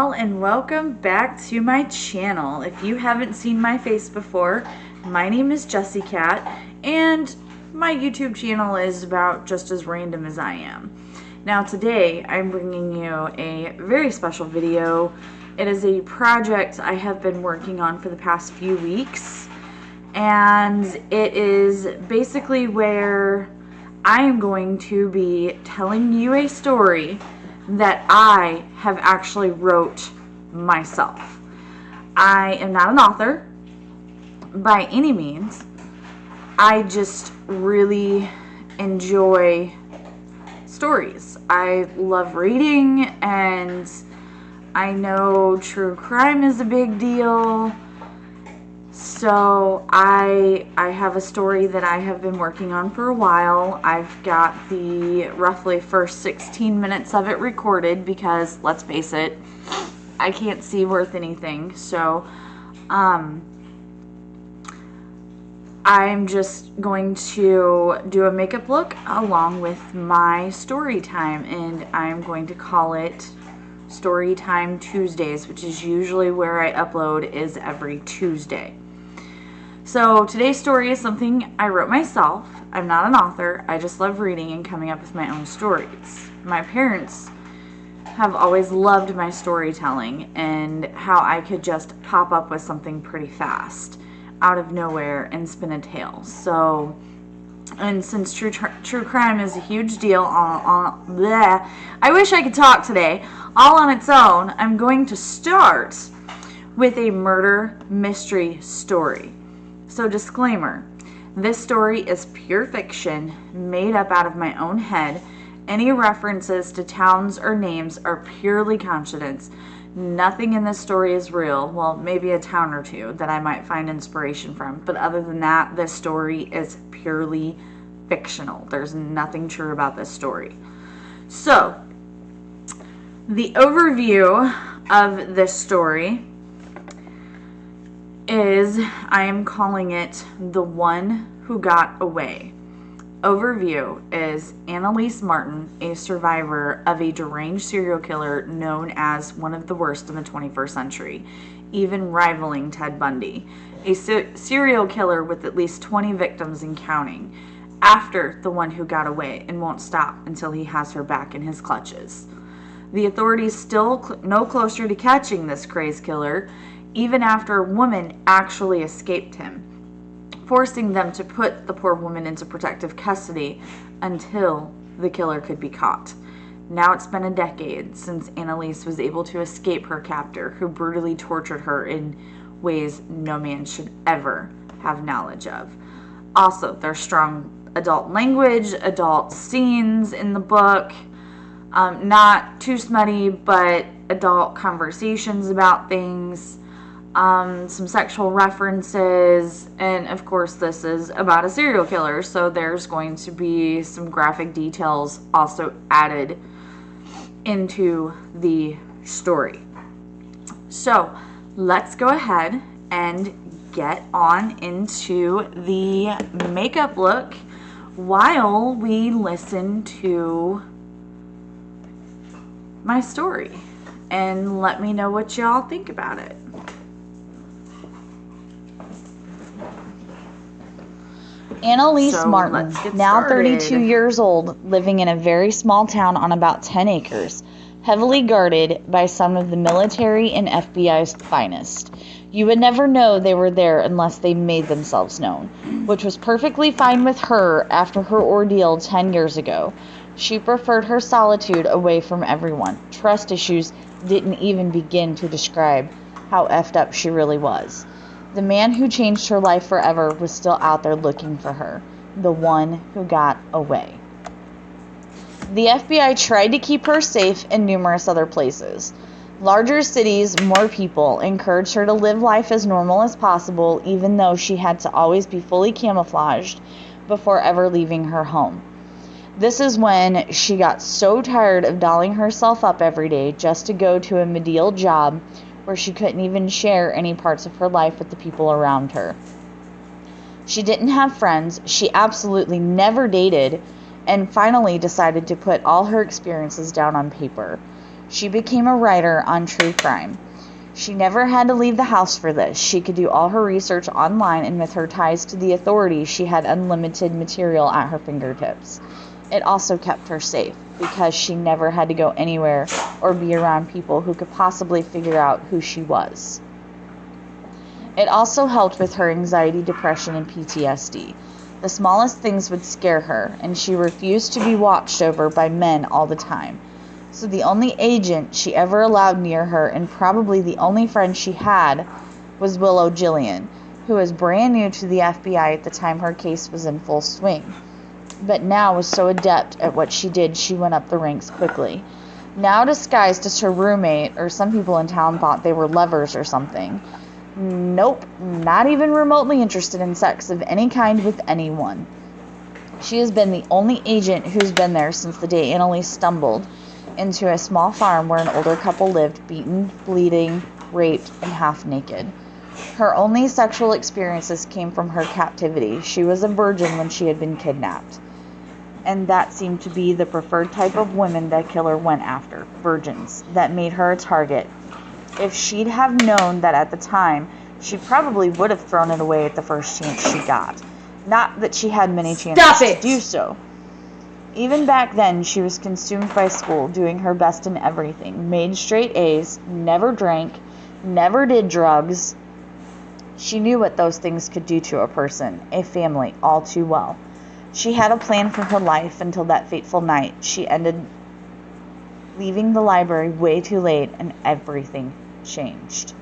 all, and welcome back to my channel. If you haven't seen my face before, my name is Jessie Kat, and my YouTube channel is about just as random as I am. Now today I'm bringing you a very special video. It is a project I have been working on for the past few weeks, and it is basically where I am going to be telling you a story that I have actually wrote myself. I am not an author by any means. I just really enjoy stories. I love reading, and I know true crime is a big deal. So I have a story that I have been working on for a while. I've got the roughly first 16 minutes of it recorded because, let's face it, I can't see worth anything. So I'm just going to do a makeup look along with my story time, and I'm going to call it Storytime Tuesdays, which is usually where I upload, is every Tuesday. So today's story is something I wrote myself. I'm not an author. I just love reading and coming up with my own stories. My parents have always loved my storytelling and how I could just pop up with something pretty fast out of nowhere and spin a tale. So, and since true crime is a huge deal I wish I could talk today, all on its own, I'm going to start with a murder mystery story. So disclaimer, this story is pure fiction, made up out of my own head. Any references to towns or names are purely coincidence. Nothing in this story is real. Well, maybe a town or two that I might find inspiration from. But other than that, this story is purely fictional. There's nothing true about this story. So, the overview of this story is, I am calling it The One Who Got Away. Overview is Annalise Martin, a survivor of a deranged serial killer known as one of the worst in the 21st century, even rivaling Ted Bundy, a serial killer with at least 20 victims and counting, after the one who got away and won't stop until he has her back in his clutches. The authorities still no closer to catching this crazed killer, even after a woman actually escaped him, forcing them to put the poor woman into protective custody until the killer could be caught. Now it's been a decade since Annalise was able to escape her captor, who brutally tortured her in ways no man should ever have knowledge of. Also, there's strong adult language, adult scenes in the book. Not too smutty, but adult conversations about things. Some sexual references, and of course this is about a serial killer, so there's going to be some graphic details also added into the story. So let's go ahead and get on into the makeup look while we listen to my story, and let me know what y'all think about it. Annalise Martin, now 32 years old, living in a very small town on about 10 acres, heavily guarded by some of the military and FBI's finest. You would never know they were there unless they made themselves known, which was perfectly fine with her after her ordeal 10 years ago. She preferred her solitude away from everyone. Trust issues didn't even begin to describe how effed up she really was. The man who changed her life forever was still out there looking for her. The one who got away. The FBI tried to keep her safe in numerous other places. Larger cities, more people, encouraged her to live life as normal as possible, even though she had to always be fully camouflaged before ever leaving her home. This is when she got so tired of dolling herself up every day just to go to a menial job where she couldn't even share any parts of her life with the people around her. She didn't have friends, she absolutely never dated, and finally decided to put all her experiences down on paper. She became a writer on true crime. She never had to leave the house for this. She could do all her research online, and with her ties to the authorities, she had unlimited material at her fingertips. It also kept her safe, because she never had to go anywhere or be around people who could possibly figure out who she was. It also helped with her anxiety, depression, and PTSD. The smallest things would scare her, and she refused to be watched over by men all the time. So the only agent she ever allowed near her, and probably the only friend she had, was Willow Gillian, who was brand new to the FBI at the time her case was in full swing. But now was so adept at what she did, she went up the ranks quickly. Now disguised as her roommate, or some people in town thought they were lovers or something. Nope, not even remotely interested in sex of any kind with anyone. She has been the only agent who's been there since the day Annalise stumbled into a small farm where an older couple lived, beaten, bleeding, raped, and half naked. Her only sexual experiences came from her captivity. She was a virgin when she had been kidnapped. And that seemed to be the preferred type of women that killer went after, virgins. That made her a target. If she'd have known that at the time, she probably would have thrown it away at the first chance she got. Not that she had many chances to do so. Even back then, she was consumed by school, doing her best in everything. Made straight A's, never drank, never did drugs. She knew what those things could do to a person, a family, all too well. She had a plan for her life until that fateful night. She ended leaving the library way too late, and everything changed.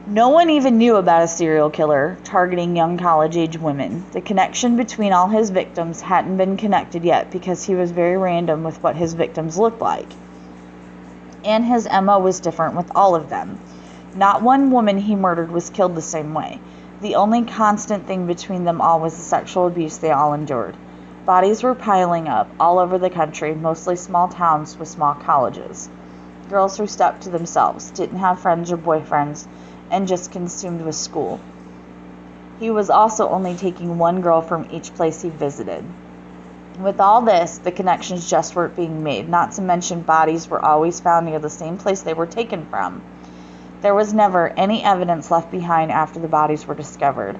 No one even knew about a serial killer targeting young college-age women. The connection between all his victims hadn't been connected yet because he was very random with what his victims looked like. And his MO was different with all of them. Not one woman he murdered was killed the same way. The only constant thing between them all was the sexual abuse they all endured. Bodies were piling up all over the country, mostly small towns with small colleges. Girls who stuck to themselves, didn't have friends or boyfriends, and just consumed with school. He was also only taking one girl from each place he visited. With all this, the connections just weren't being made, not to mention bodies were always found near the same place they were taken from. There was never any evidence left behind after the bodies were discovered.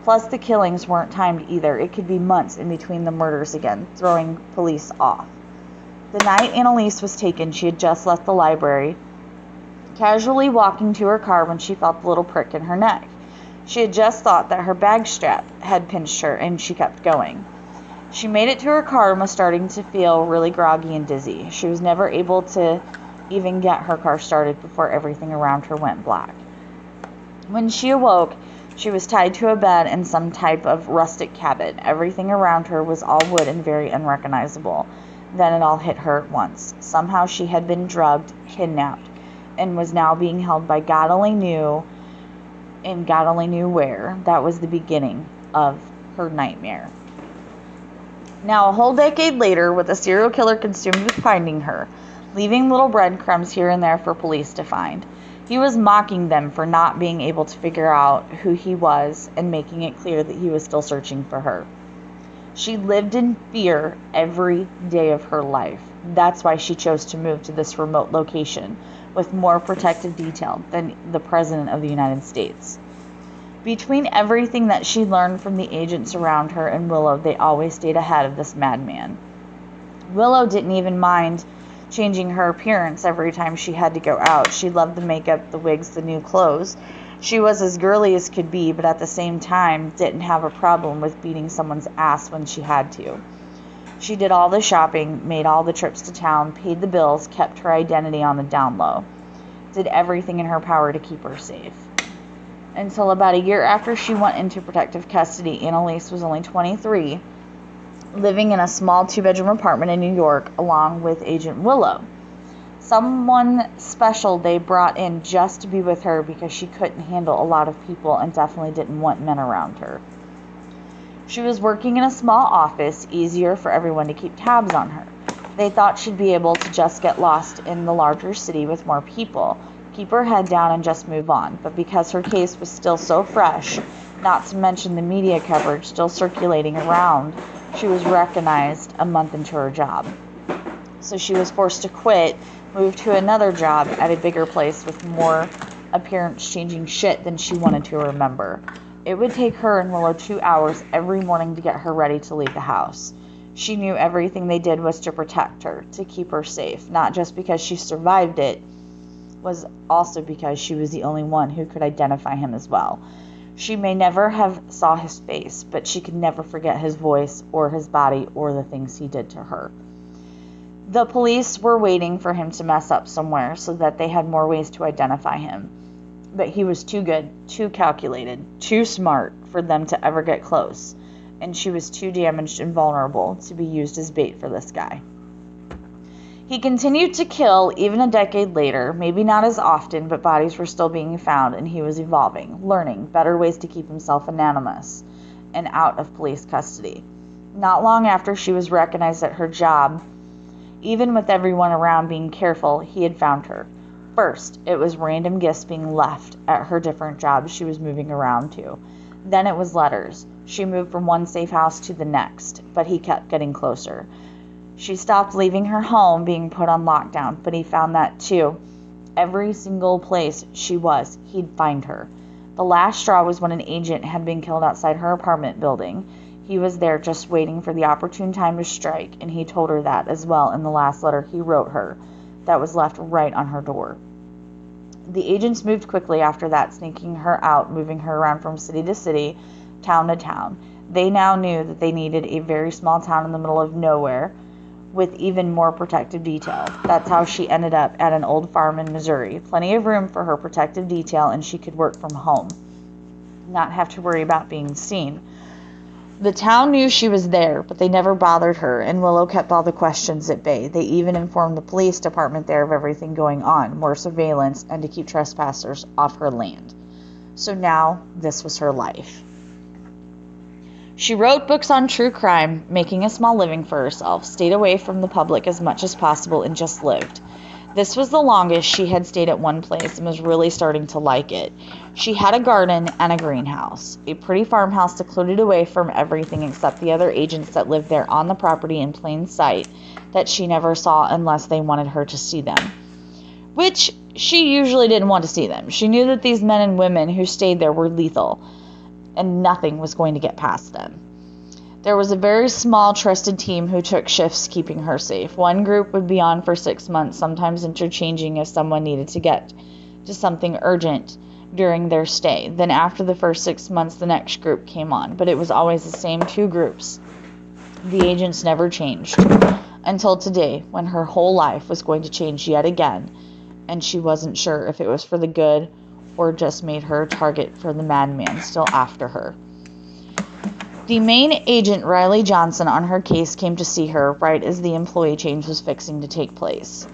Plus, the killings weren't timed either. It could be months in between the murders again, throwing police off. The night Annalise was taken, she had just left the library, casually walking to her car when she felt the little prick in her neck. She had just thought that her bag strap had pinched her, and she kept going. She made it to her car and was starting to feel really groggy and dizzy. She was never able to even get her car started before everything around her went black. When she awoke, she was tied to a bed in some type of rustic cabin. Everything around her was all wood and very unrecognizable. Then it all hit her at once. Somehow she had been drugged, kidnapped, and was now being held by God only knew, and God only knew where. That was the beginning of her nightmare. Now, a whole decade later, with a serial killer consumed with finding her, leaving little breadcrumbs here and there for police to find. He was mocking them for not being able to figure out who he was and making it clear that he was still searching for her. She lived in fear every day of her life. That's why she chose to move to this remote location with more protective detail than the President of the United States. Between everything that she learned from the agents around her and Willow, they always stayed ahead of this madman. Willow didn't even mind changing her appearance every time she had to go out. She loved the makeup, the wigs, the new clothes. She was as girly as could be, but at the same time didn't have a problem with beating someone's ass when she had to. She did all the shopping, made all the trips to town, paid the bills, kept her identity on the down low. Did everything in her power to keep her safe. Until about a year after she went into protective custody, Annalise was only 23, living in a small 2-bedroom apartment in New York along with Agent Willow. Someone special they brought in just to be with her because she couldn't handle a lot of people and definitely didn't want men around her. She was working in a small office, easier for everyone to keep tabs on her. They thought she'd be able to just get lost in the larger city with more people, keep her head down and just move on. But because her case was still so fresh, not to mention the media coverage still circulating around, she was recognized a month into her job. So she was forced to quit moved to another job at a bigger place with more appearance-changing shit than she wanted to remember. It would take her and Willow 2 hours every morning to get her ready to leave the house. She knew everything they did was to protect her, to keep her safe, not just because she survived it, was also because she was the only one who could identify him as well. She may never have saw his face, but she could never forget his voice or his body or the things he did to her. The police were waiting for him to mess up somewhere so that they had more ways to identify him. But he was too good, too calculated, too smart for them to ever get close, and she was too damaged and vulnerable to be used as bait for this guy. He continued to kill even a decade later, maybe not as often, but bodies were still being found and he was evolving, learning better ways to keep himself anonymous and out of police custody. Not long after she was recognized at her job, even with everyone around being careful, he had found her. First, it was random gifts being left at her different jobs she was moving around to. Then it was letters. She moved from one safe house to the next, but he kept getting closer. She stopped leaving her home being put on lockdown, but he found that too. Every single place she was, he'd find her. The last straw was when an agent had been killed outside her apartment building. He was there just waiting for the opportune time to strike, and he told her that as well in the last letter he wrote her that was left right on her door. The agents moved quickly after that, sneaking her out, moving her around from city to city, town to town. They now knew that they needed a very small town in the middle of nowhere with even more protective detail. That's how she ended up at an old farm in Missouri. Plenty of room for her protective detail, and she could work from home, not have to worry about being seen. The town knew she was there, but they never bothered her, and Willow kept all the questions at bay. They even informed the police department there of everything going on, more surveillance, and to keep trespassers off her land. So now, this was her life. She wrote books on true crime, making a small living for herself, stayed away from the public as much as possible, and just lived. This was the longest she had stayed at one place and was really starting to like it. She had a garden and a greenhouse, a pretty farmhouse secluded away from everything except the other agents that lived there on the property in plain sight that she never saw unless they wanted her to see them. Which she usually didn't want to see them. She knew that these men and women who stayed there were lethal, and nothing was going to get past them. There was a very small, trusted team who took shifts keeping her safe. One group would be on for 6 months, sometimes interchanging if someone needed to get to something urgent during their stay. Then after the first 6 months, the next group came on, but it was always the same 2 groups. The agents never changed, until today, when her whole life was going to change yet again, and she wasn't sure if it was for the good or just made her a target for the madman still after her. The main agent, Riley Johnson, on her case came to see her right as the employee change was fixing to take place.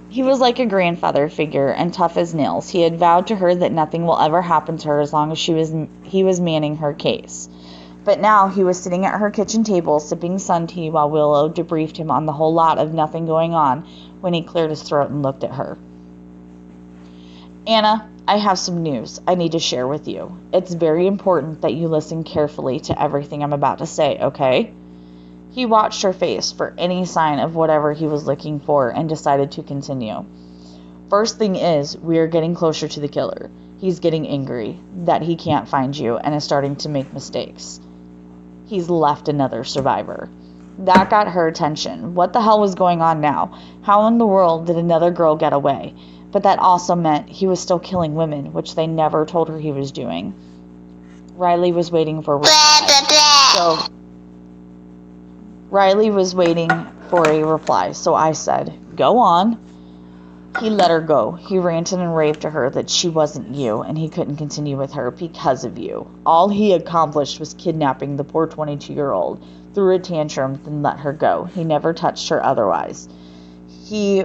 He was like a grandfather figure and tough as nails. He had vowed to her that nothing will ever happen to her as long as he was manning her case. But now he was sitting at her kitchen table sipping sun tea while Willow debriefed him on the whole lot of nothing going on when he cleared his throat and looked at her. "Anna, I have some news I need to share with you. It's very important that you listen carefully to everything I'm about to say, okay?" He watched her face for any sign of whatever he was looking for and decided to continue. "First thing is, we are getting closer to the killer. He's getting angry that he can't find you and is starting to make mistakes. He's left another survivor." That got her attention. What the hell was going on now? How in the world did another girl get away? But that also meant he was still killing women, which they never told her he was doing. Riley was waiting for a reply, so I said, "Go on." He let her go. He ranted and raved to her that she wasn't you, and he couldn't continue with her because of you. All he accomplished was kidnapping the poor 22-year-old, threw a tantrum, then let her go. He never touched her otherwise. He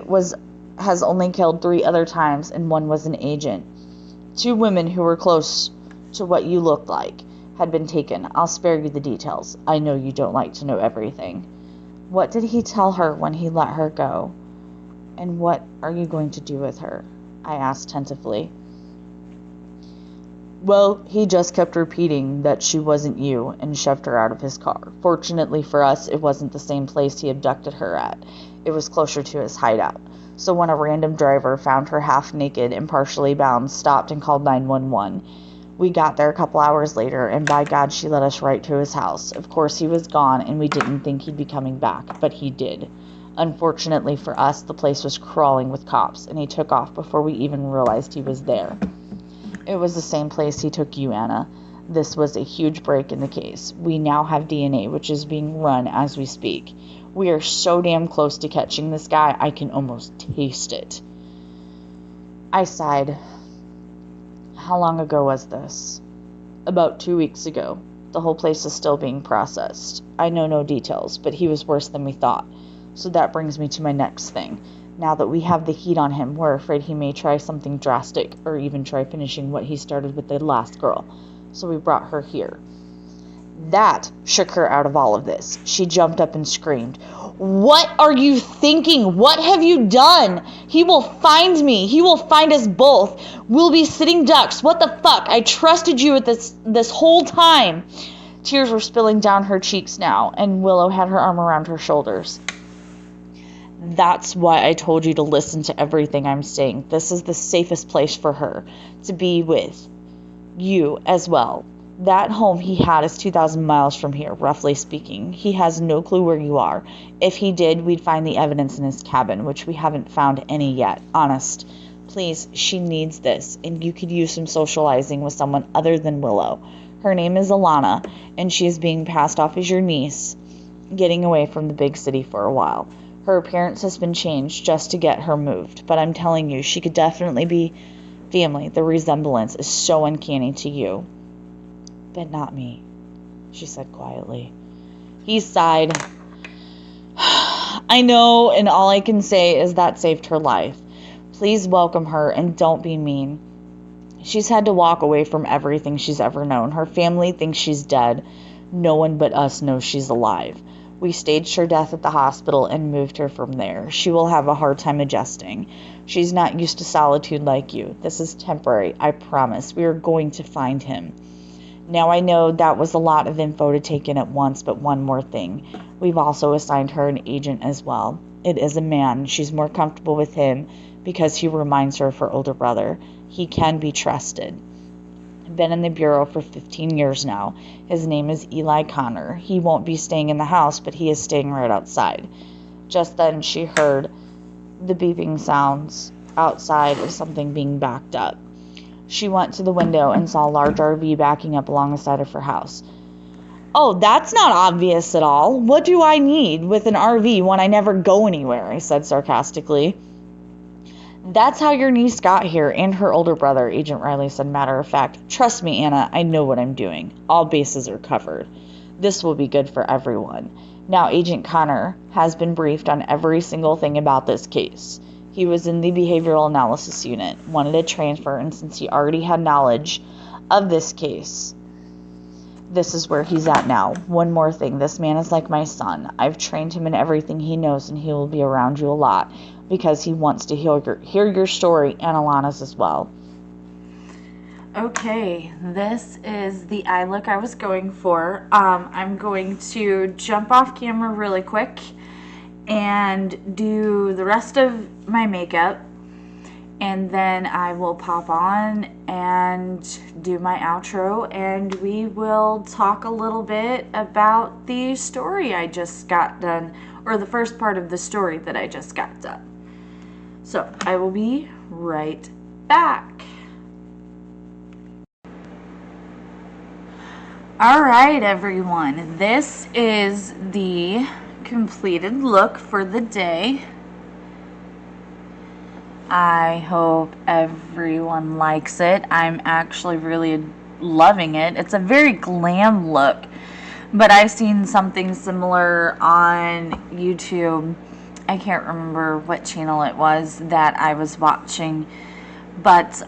has only killed 3 other times, and one was an agent. 2 women who were close to what you looked like had been taken. I'll spare you the details. I know you don't like to know everything. What did he tell her when he let her go? And what are you going to do with her? I asked tentatively. Well, he just kept repeating that she wasn't you and shoved her out of his car. Fortunately for us, it wasn't the same place he abducted her at. It was closer to his hideout. So when a random driver found her half naked and partially bound, stopped and called 911. We got there a couple hours later, and by God, she led us right to his house. Of course, he was gone, and we didn't think he'd be coming back, but he did. Unfortunately for us, the place was crawling with cops, and he took off before we even realized he was there. It was the same place he took you, Anna. This was a huge break in the case. We now have DNA, which is being run as we speak. We are so damn close to catching this guy, I can almost taste it. I sighed. How long ago was this? About 2 weeks ago. The whole place is still being processed. I know no details, but he was worse than we thought. So that brings me to my next thing. Now that we have the heat on him, we're afraid he may try something drastic, or even try finishing what he started with the last girl. So we brought her here. That shook her out of all of this. She jumped up and screamed, "What are you thinking? What have you done? He will find me. He will find us both. We'll be sitting ducks. What the fuck? I trusted you with this whole time." Tears were spilling down her cheeks now, and Willow had her arm around her shoulders. That's why I told you to listen to everything I'm saying. This is the safest place for her to be with you as well. That home he had is 2,000 miles from here, roughly speaking. He has no clue where you are. If he did, we'd find the evidence in his cabin, which we haven't found any yet. Honest. Please, she needs this, and you could use some socializing with someone other than Willow. Her name is Alana, and she is being passed off as your niece, getting away from the big city for a while. Her appearance has been changed just to get her moved, but I'm telling you, she could definitely be family. The resemblance is so uncanny to you. But not me, she said quietly. He sighed. I know, and all I can say is that saved her life. Please welcome her and don't be mean. She's had to walk away from everything she's ever known. Her family thinks she's dead. No one but us knows she's alive. We staged her death at the hospital and moved her from there. She will have a hard time adjusting. She's not used to solitude like you. This is temporary, I promise. We are going to find him. Now I know that was a lot of info to take in at once, but one more thing. We've also assigned her an agent as well. It is a man. She's more comfortable with him because he reminds her of her older brother. He can be trusted. Been in the bureau for 15 years now. His name is Eli Connor. He won't be staying in the house, but he is staying right outside. Just then she heard the beeping sounds outside of something being backed up. She went to the window and saw a large RV backing up along the side of her house. Oh, that's not obvious at all. What do I need with an RV when I never go anywhere? I said sarcastically. That's how your niece got here, and her older brother, Agent Riley said matter of fact. Trust me, Anna, I know what I'm doing. All bases are covered. This will be good for everyone. Now, Agent Connor has been briefed on every single thing about this case. He was in the behavioral analysis unit, wanted a transfer, and since he already had knowledge of this case, this is where he's at now. One more thing, this man is like my son. I've trained him in everything he knows, and he will be around you a lot because he wants to hear your story and Alana's as well. Okay, this is the eye look I was going for. I'm going to jump off camera really quick and do the rest of my makeup, and then I will pop on and do my outro, and we will talk a little bit about the story I just got done, or the first part of the story that I just got done. So I will be right back. All right, everyone, this is the completed look for the day. I hope everyone likes it. I'm actually really loving it. It's a very glam look, but I've seen something similar on YouTube. I can't remember what channel it was that I was watching, but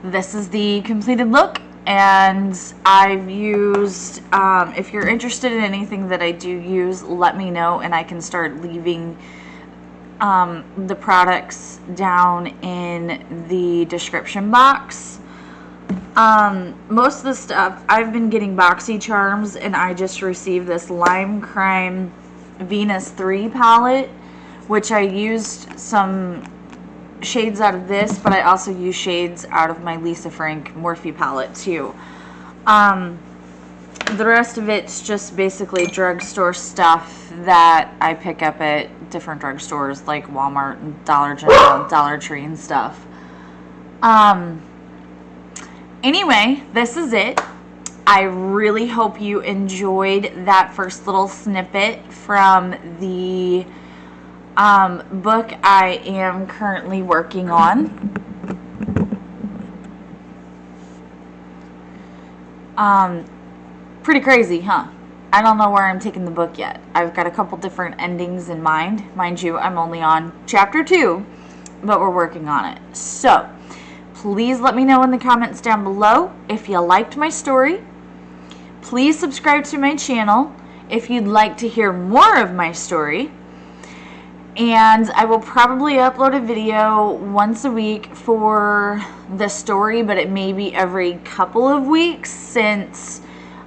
this is the completed look. And I've used, if you're interested in anything that I do use, let me know, and I can start leaving the products down in the description box. Most of the stuff, I've been getting boxy charms, and I just received this Lime Crime Venus 3 palette, which I used some shades out of this, but I also used shades out of my Lisa Frank Morphe palette too. The rest of it's just basically drugstore stuff that I pick up at different drugstores like Walmart and Dollar General, Dollar Tree and stuff. Anyway, this is it. I really hope you enjoyed that first little snippet from the book I am currently working on. Pretty crazy, huh? I don't know where I'm taking the book yet. I've got a couple different endings in mind. Mind you, I'm only on chapter 2, but we're working on it. So, please let me know in the comments down below if you liked my story. Please subscribe to my channel if you'd like to hear more of my story. And I will probably upload a video once a week for the story, but it may be every couple of weeks since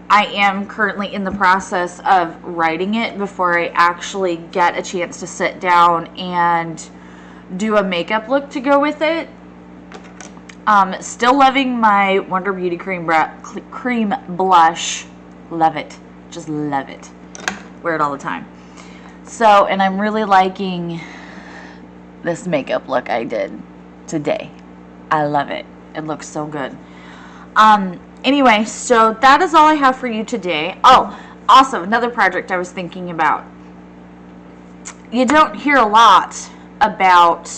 I am currently in the process of writing it before I actually get a chance to sit down and do a makeup look to go with it. Still loving my Wonder Beauty cream blush. Love it. Just love it. Wear it all the time. So, and I'm really liking this makeup look I did today. I love it. It looks so good. Anyway, so that is all I have for you today. Oh, also, another project I was thinking about. You don't hear a lot about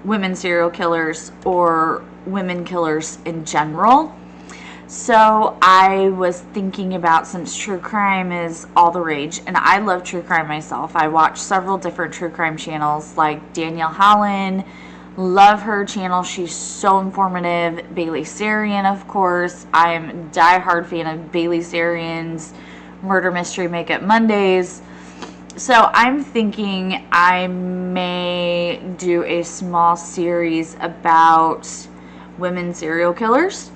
women serial killers or women killers in general. So I was thinking about, since true crime is all the rage, and I love true crime myself. I watch several different true crime channels like Danielle Holland. Love her channel. She's so informative. Bailey Sarian, of course. I'm a diehard fan of Bailey Sarian's Murder Mystery Makeup Mondays. So I'm thinking I may do a small series about women serial killers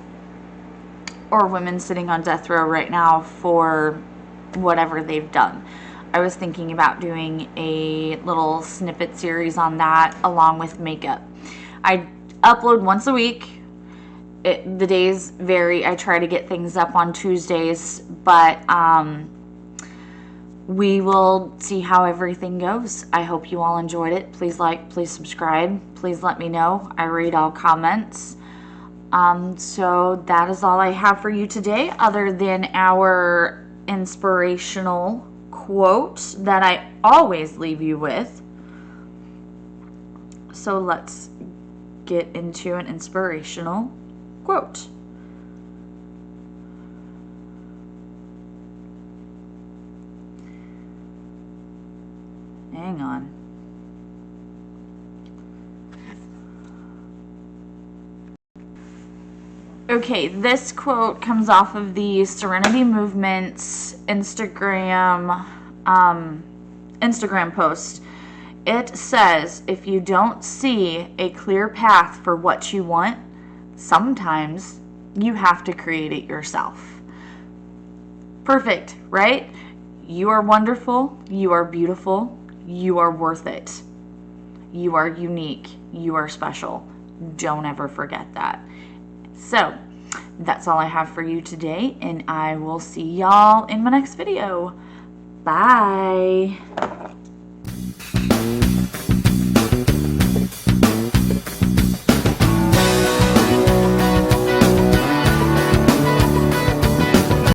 or women sitting on death row right now for whatever they've done. I was thinking about doing a little snippet series on that along with makeup. I upload once a week. The days vary. I try to get things up on Tuesdays, but we will see how everything goes. I hope you all enjoyed it. Please like, please subscribe. Please let me know. I read all comments. So that is all I have for you today, other than our inspirational quote that I always leave you with. So let's get into an inspirational quote. Hang on. Okay, this quote comes off of the Serenity Movement's Instagram post. It says, if you don't see a clear path for what you want, sometimes you have to create it yourself. Perfect, right? You are wonderful. You are beautiful. You are worth it. You are unique. You are special. Don't ever forget that. So, that's all I have for you today, and I will see y'all in my next video. Bye.